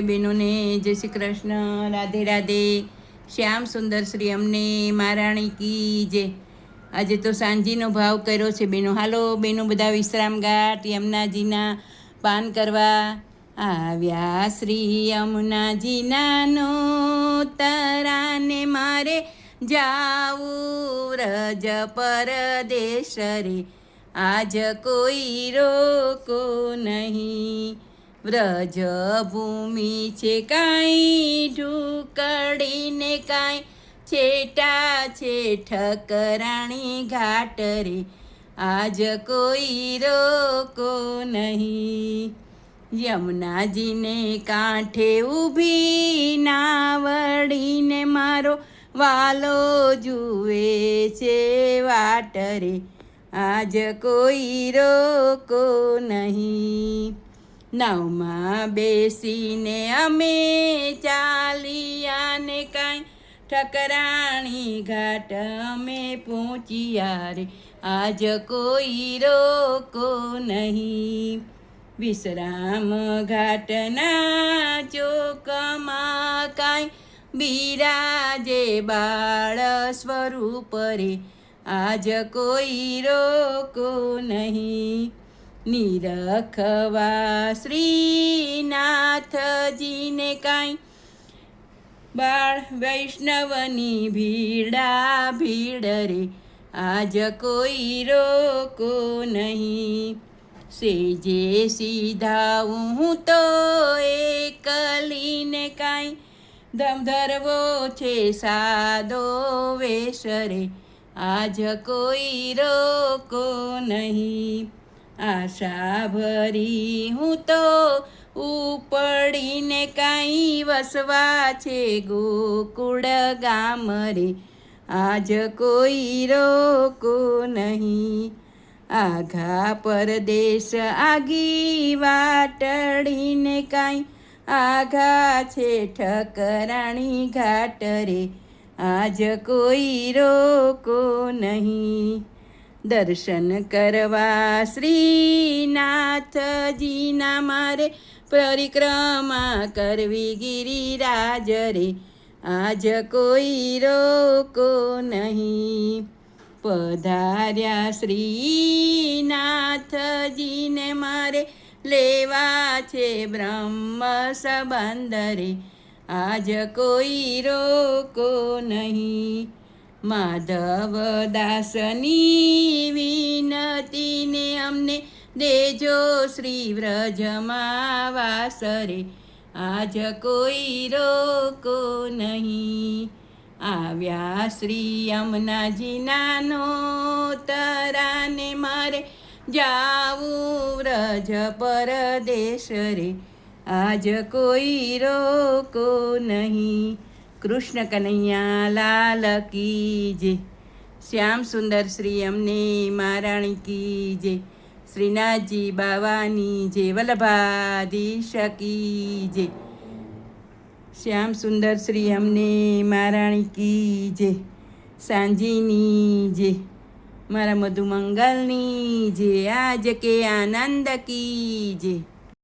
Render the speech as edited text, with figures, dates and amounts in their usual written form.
બહેનોને જય શ્રી કૃષ્ણ, રાધે રાધે. શ્યામ સુંદર શ્રી અમને મહારાણી કી જય. આજે તો સાંજીનો ભાવ કર્યો છે બેનો. હાલો બેનો, બધા વિશ્રામઘાટ યમુનાજીના પાન કરવા આવ્યા. શ્રી યમુનાજીના નો તરાને મારે જાવું રજ પરદેશ રે, આજ કોઈ રોકો નહીં. વ્રજ ભૂમિ છે કાંઈ ઢુકડીને કાંઈ, છેટા છે ઠકરાણી ઘાટ રે, આજ કોઈ રોકો નહીં. યમુનાજીને કાંઠે ઊભી નાવડીને મારો વાલો જુએ છે વાટ રે, આજ કોઈ રોકો નહીં. નાવમાં બેસીને અમે ચાલ્યા ને કાંઈ, ઠકરાણી ઘાટ અમે પહોંચ્યા રે, આજ કોઈ રોકો નહીં. વિશ્રામ ઘાટના ચોકમાં કાંઈ બિરાજે બાળ સ્વરૂપ રે, આજ કોઈ રોકો નહીં. નિરખવા શ્રીનાથજીને કાંઈ બાળ વૈષ્ણવની ભીડા ભીડ રે, આજ કોઈ રોકો નહીં. સેજે સીધા હું તો એકલીને કાંઈ, ધમધરવો છે સાદો વેશ રે, આજ કોઈ રોકો નહીં. આશા ભરી હું તો ઉપડીને કાંઈ, વસવા છે ગોકુળ ગામ રે, આજ કોઈ રોકો નહીં. આઘા પરદેશ આગી વાટડીને કાંઈ, આઘા છે ઠકરાણી ઘાટ રે, આજ કોઈ રોકો નહીં. દર્શન કરવા શ્રીનાથજીના મારે પરિક્રમા કરવી ગિરિરાજ રે, આજ કોઈ રોકો નહીં. પધાર્યા શ્રીનાથજીને મારે લેવા છે બ્રહ્મ સંબંધ રે, આજ કોઈ રોકો નહીં. માધવદાસની વિનતીને અમને દેજો શ્રી વ્રજમાં વાસ રે, આજ કોઈ રોકો નહીં. આવ્યા શ્રી યમુનાજીના નો તરાને મારે જાવું વ્રજ પરદેશ રે, આજ કોઈ રોકો નહીં. કૃષ્ણ કનૈયા લાલ કી જય. શ્યામ સુંદર શ્રી અમને મહારાણી કી જય. શ્રીનાથજી બાવાની જય. વલ્લભાધીશ કી જય. શ્યામ સુંદર શ્રી અમને મહારાણી કી જય. સાંજીની જય. મારા મધુમંગલની જય. આજ કે આનંદ કી જય.